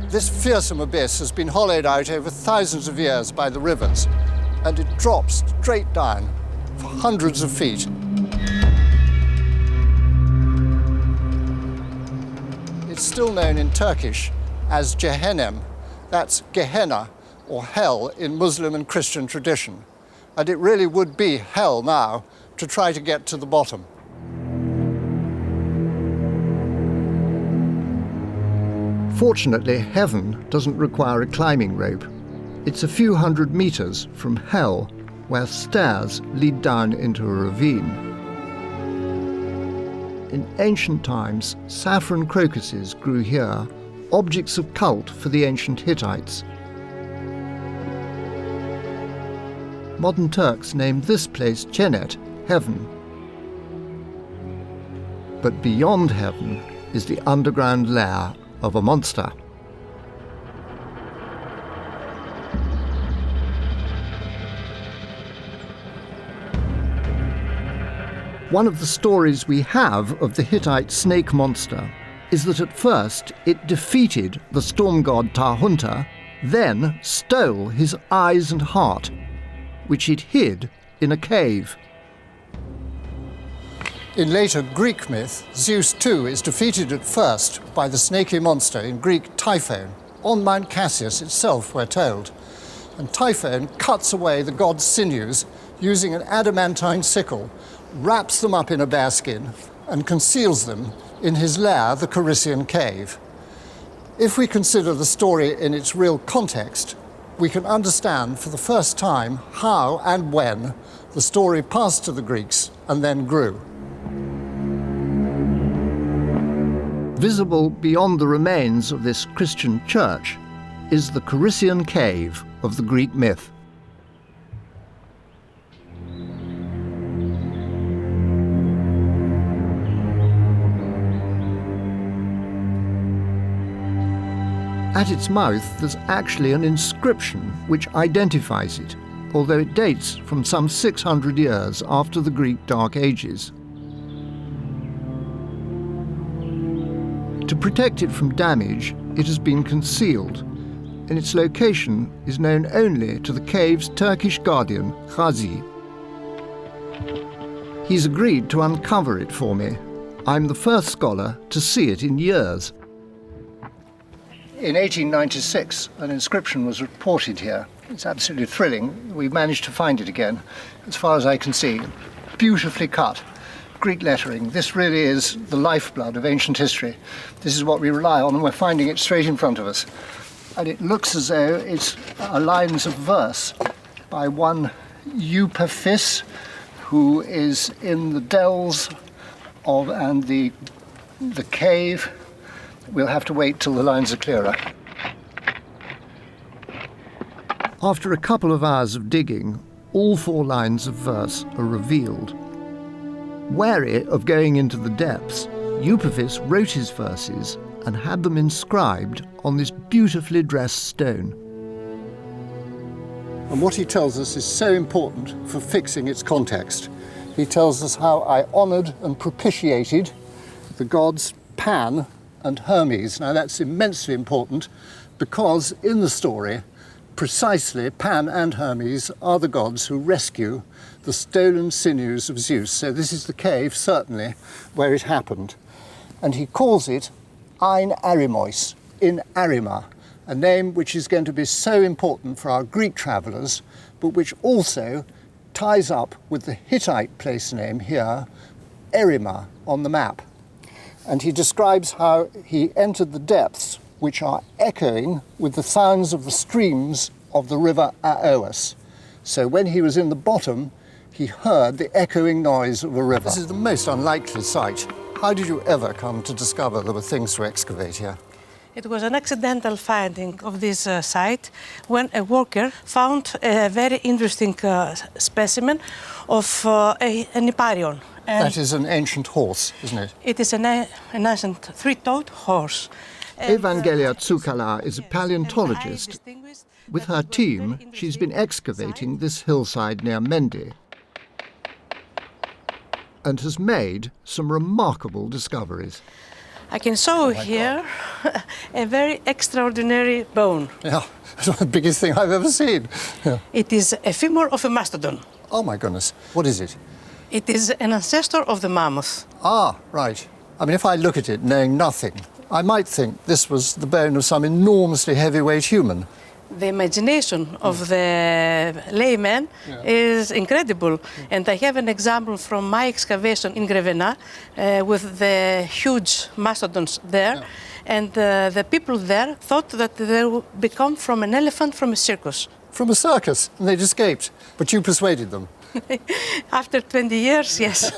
This fearsome abyss has been hollowed out over thousands of years by the rivers, and it drops straight down for hundreds of feet. It's still known in Turkish as Cehennem. That's Gehenna, or hell, in Muslim and Christian tradition. And it really would be hell now to try to get to the bottom. Fortunately, heaven doesn't require a climbing rope. It's a few hundred meters from hell, where stairs lead down into a ravine. In ancient times, saffron crocuses grew here, objects of cult for the ancient Hittites. Modern Turks named this place Cennet, heaven. But beyond heaven is the underground lair of a monster. One of the stories we have of the Hittite snake monster is that at first it defeated the storm god Tahunta, then stole his eyes and heart, which it hid in a cave. In later Greek myth, Zeus too is defeated at first by the snaky monster in Greek Typhon, on Mount Cassius itself, we're told. And Typhon cuts away the god's sinews using an adamantine sickle, wraps them up in a bearskin, and conceals them in his lair, the Corycian cave. If we consider the story in its real context, we can understand for the first time how and when the story passed to the Greeks and then grew. Visible beyond the remains of this Christian church is the Corycian cave of the Greek myth. At its mouth, there's actually an inscription which identifies it, although it dates from some 600 years after the Greek Dark Ages. To protect it from damage, it has been concealed, and its location is known only to the cave's Turkish guardian, Khazi. He's agreed to uncover it for me. I'm the first scholar to see it in years. In 1896, an inscription was reported here. It's absolutely thrilling. We've managed to find it again, as far as I can see. Beautifully cut. Greek lettering. This really is the lifeblood of ancient history. This is what we rely on, and we're finding it straight in front of us. And it looks as though it's lines of verse by one Eupaphis, who is in the dells of and the cave. We'll have to wait till the lines are clearer. After a couple of hours of digging, all 4 lines of verse are revealed. Wary of going into the depths, Eupaphis wrote his verses and had them inscribed on this beautifully dressed stone. And what he tells us is so important for fixing its context. He tells us how I honoured and propitiated the gods Pan and Hermes. Now that's immensely important because in the story, precisely Pan and Hermes are the gods who rescue the stolen sinews of Zeus. So this is the cave, certainly, where it happened. And he calls it Ein Arimois, in Arima, a name which is going to be so important for our Greek travellers, but which also ties up with the Hittite place name here, Erima, on the map. And he describes how he entered the depths, which are echoing with the sounds of the streams of the river Aoos. So when he was in the bottom, he heard the echoing noise of a river. This is the most unlikely site. How did you ever come to discover there were things to excavate here? It was an accidental finding of this site when a worker found a very interesting specimen of an Hipparion. That is an ancient horse, isn't it? It is an ancient three-toed horse. Evangelia Tsukala is a paleontologist. With her team, she's been excavating this hillside near Mende and has made some remarkable discoveries. I can show you here a very extraordinary bone. Yeah, it's the biggest thing I've ever seen. Yeah. It is a femur of a mastodon. Oh my goodness, what is it? It is an ancestor of the mammoth. Ah, right. I mean, if I look at it knowing nothing, I might think this was the bone of some enormously heavyweight human. The imagination of the layman is incredible. And I have an example from my excavation in Grevena with the huge mastodons there. Yeah. And the people there thought that they would become from an elephant from a circus. From a circus, and they'd escaped. But you persuaded them. After 20 years, yes.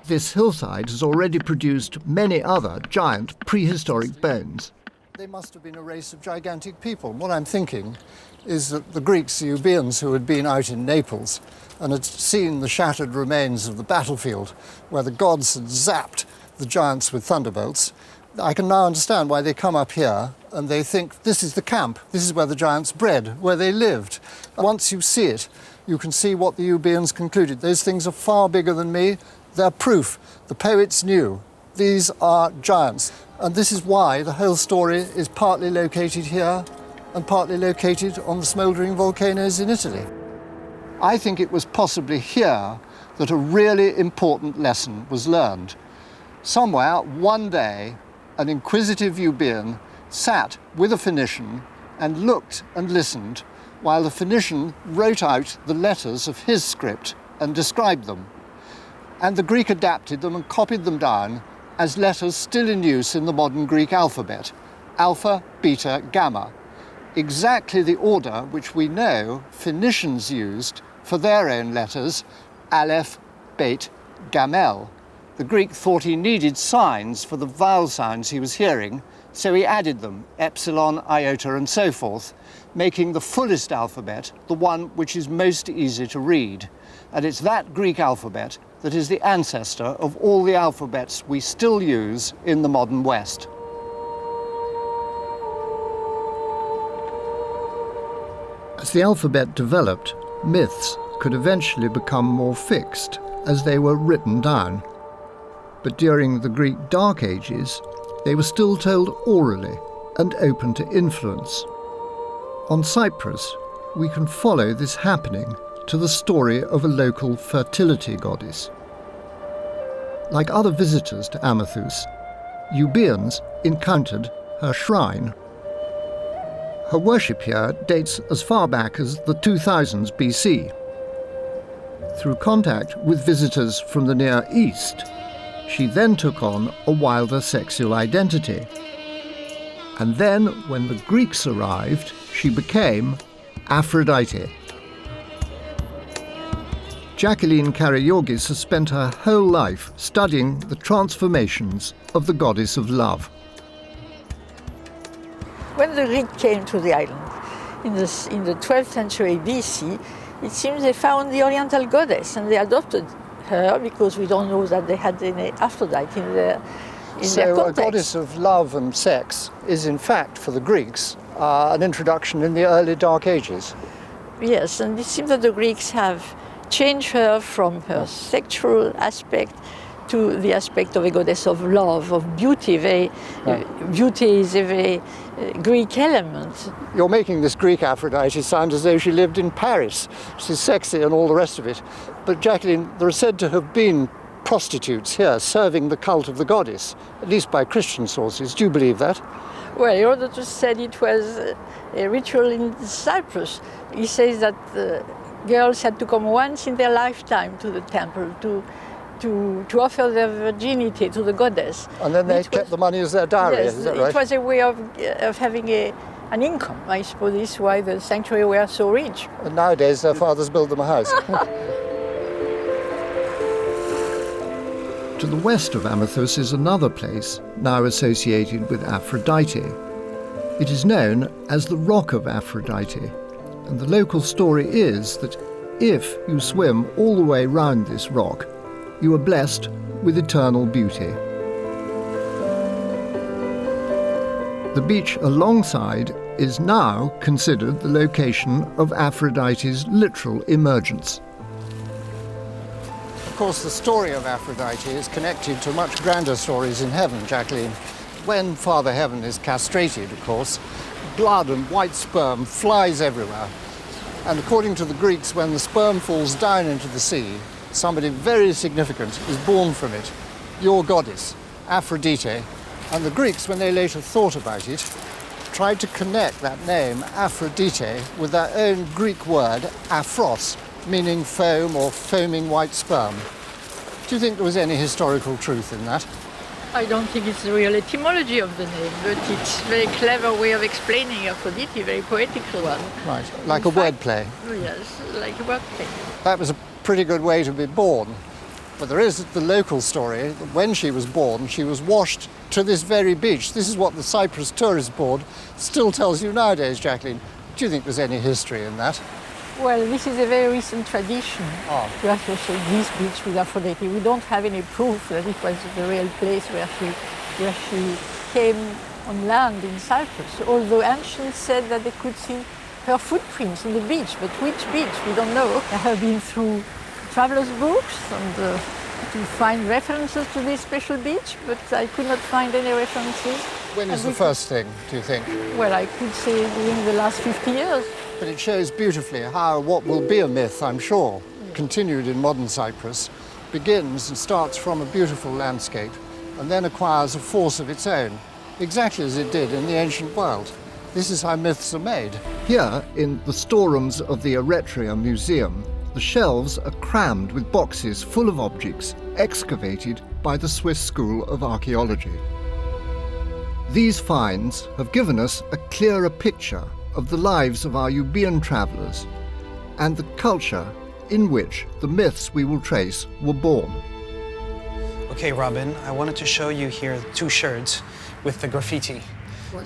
This hillside has already produced many other giant prehistoric bones. They must have been a race of gigantic people. What I'm thinking is that the Greeks, the Euboeans, who had been out in Naples and had seen the shattered remains of the battlefield where the gods had zapped the giants with thunderbolts, I can now understand why they come up here and they think this is the camp, this is where the giants bred, where they lived. Once you see it, you can see what the Euboeans concluded. Those things are far bigger than me. They're proof. The poets knew. These are giants. And this is why the whole story is partly located here and partly located on the smouldering volcanoes in Italy. I think it was possibly here that a really important lesson was learned. Somewhere, one day, an inquisitive Euboean sat with a Phoenician and looked and listened while the Phoenician wrote out the letters of his script and described them. And the Greek adapted them and copied them down as letters still in use in the modern Greek alphabet, alpha, beta, gamma, exactly the order which we know Phoenicians used for their own letters, aleph, bet, gamel. The Greek thought he needed signs for the vowel sounds he was hearing, so he added them, epsilon, iota, and so forth, making the fullest alphabet the one which is most easy to read. And it's that Greek alphabet that is the ancestor of all the alphabets we still use in the modern West. As the alphabet developed, myths could eventually become more fixed as they were written down. But during the Greek Dark Ages, they were still told orally and open to influence. On Cyprus, we can follow this happening to the story of a local fertility goddess. Like other visitors to Amathus, Euboeans encountered her shrine. Her worship here dates as far back as the 2000s BC. Through contact with visitors from the Near East, she then took on a wilder sexual identity. And then, when the Greeks arrived, she became Aphrodite. Jacqueline Karagiorgis has spent her whole life studying the transformations of the goddess of love. When the Greeks came to the island in the 12th century BC, it seems they found the Oriental goddess and they adopted her because we don't know that they had any Aphrodite in their context. So a goddess of love and sex is in fact, for the Greeks, an introduction in the early Dark Ages. Yes, and it seems that the Greeks have changed her from her sexual aspect to the aspect of a goddess of love, of beauty. Beauty is a very Greek element. You're making this Greek Aphrodite sound as though she lived in Paris. She's sexy and all the rest of it. But Jacqueline, there are said to have been prostitutes here serving the cult of the goddess, at least by Christian sources. Do you believe that? Well, Herodotus said it was a ritual in Cyprus. He says that girls had to come once in their lifetime to the temple to offer their virginity to the goddess. And then they kept the money as their dowry, yes, is that right? It was a way of having an income. I suppose this is why the sanctuary were so rich. And nowadays their fathers build them a house. To the west of Amathus is another place now associated with Aphrodite. It is known as the Rock of Aphrodite, and the local story is that if you swim all the way round this rock, you are blessed with eternal beauty. The beach alongside is now considered the location of Aphrodite's literal emergence. Of course, the story of Aphrodite is connected to much grander stories in heaven, Jacqueline. When Father Heaven is castrated, of course, blood and white sperm flies everywhere. And according to the Greeks, when the sperm falls down into the sea, somebody very significant is born from it, your goddess, Aphrodite. And the Greeks, when they later thought about it, tried to connect that name, Aphrodite, with their own Greek word, aphros, meaning foam or foaming white sperm. Do you think there was any historical truth in that? I don't think it's the real etymology of the name, but it's a very clever way of explaining Aphrodite, very poetical one. Right, like a wordplay. Yes, like a wordplay. That was a pretty good way to be born. But there is the local story that when she was born, she was washed to this very beach. This is what the Cyprus Tourist Board still tells you nowadays, Jacqueline. Do you think there's any history in that? Well, this is a very recent tradition to associate this beach with Aphrodite. We don't have any proof that it was the real place where she came on land in Cyprus, although ancients said that they could see her footprints on the beach, but which beach, we don't know. I have been through travelers' books and to find references to this special beach, but I could not find any references. When is the first thing, do you think? Well, I could say during the last 50 years. But it shows beautifully how what will be a myth, I'm sure, continued in modern Cyprus, begins and starts from a beautiful landscape and then acquires a force of its own, exactly as it did in the ancient world. This is how myths are made. Here, in the storerooms of the Eretria Museum, the shelves are crammed with boxes full of objects excavated by the Swiss School of Archaeology. These finds have given us a clearer picture of the lives of our Euboean travellers and the culture in which the myths we will trace were born. Okay, Robin, I wanted to show you here 2 sherds with the graffiti.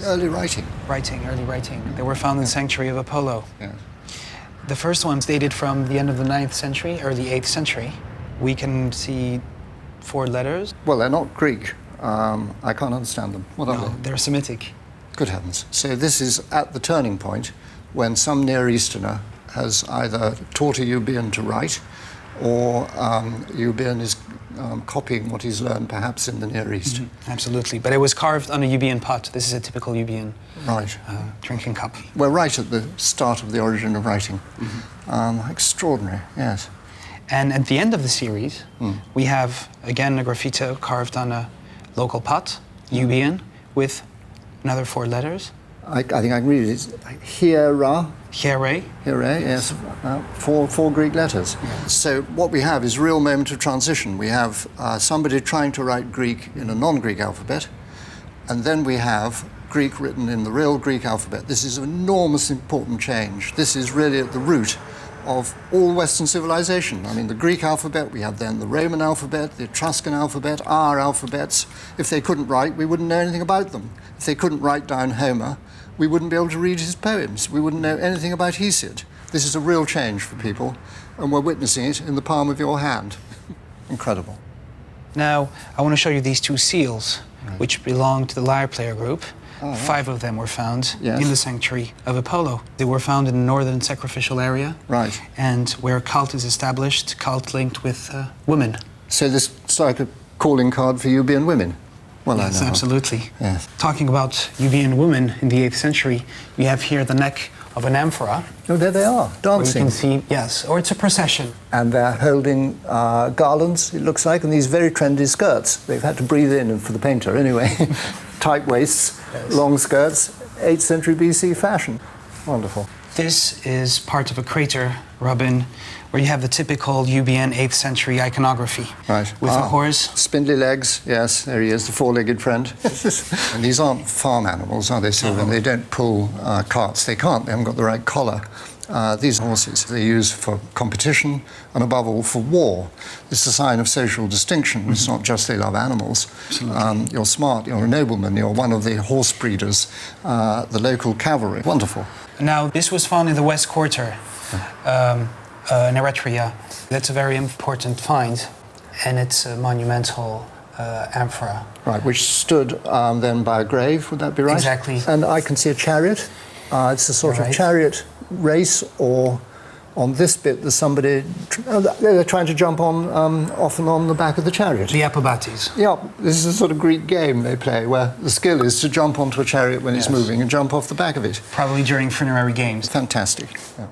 Early writing. Early writing. They were found in the sanctuary of Apollo. Yeah. The first one's dated from the end of the 9th century, early 8th century. We can see 4 letters. Well, they're not Greek. I can't understand them. What are No, they? they're Semitic. Good heavens. So this is at the turning point when some Near Easterner has either taught a Euboean to write or Euboean is copying what he's learned perhaps in the Near East. Mm-hmm. Absolutely. But it was carved on a Euboean pot. This is a typical Euboean drinking cup. We're right at the start of the origin of writing. Extraordinary, yes. And at the end of the series, we have, again, a graffito carved on a local pot, Euboean, with another 4 letters. I think I can read it. It's Hiera. Here. Here, yes. 4 Greek letters. Yeah. So what we have is a real moment of transition. We have somebody trying to write Greek in a non-Greek alphabet, and then we have Greek written in the real Greek alphabet. This is an enormous important change. This is really at the root of all Western civilization. I mean, the Greek alphabet, we had then the Roman alphabet, the Etruscan alphabet, our alphabets. If they couldn't write, we wouldn't know anything about them. If they couldn't write down Homer, we wouldn't be able to read his poems. We wouldn't know anything about Hesiod. This is a real change for people, and we're witnessing it in the palm of your hand. Incredible. Now, I want to show you these 2 seals, which belong to the lyre player group. Oh, right. 5 of them were found Yes. in the sanctuary of Apollo. They were found in the northern sacrificial area. Right. And where cult is established, cult linked with women. So this is like a calling card for Euboean women? Well, Yes, I know. absolutely. Yes. Talking about Euboean women in the 8th century, you have here the neck of an amphora. Oh, there they are, Where you dancing. can see, yes, or it's a procession. And they're holding garlands, it looks like, and these very trendy skirts. They've had to breathe in for the painter anyway. Tight waists, Yes. long skirts, 8th century BC fashion. Wonderful. This is part of a crater, Robin, where you have the typical Euboean 8th century iconography. Right. With a horse. Spindly legs, yes, there he is, the 4-legged friend. And these aren't farm animals, are they, Sylvan? They don't pull carts. They can't, they haven't got the right collar. These horses they use for competition and above all for war. It's a sign of social distinction. It's not just they love animals. You're smart, you're a nobleman, you're one of the horse breeders, the local cavalry. Wonderful. Now, this was found in the West Quarter, in Eretria. That's a very important find, and it's a monumental amphora. Right, which stood then by a grave, would that be right? Exactly. And I can see a chariot. It's a sort of Right. chariot race or On this bit, there's somebody, they're trying to jump on, often on the back of the chariot. The Apobates. Yeah, this is a sort of Greek game they play where the skill is to jump onto a chariot when it's moving and jump off the back of it. Probably during funerary games. Fantastic. Yeah.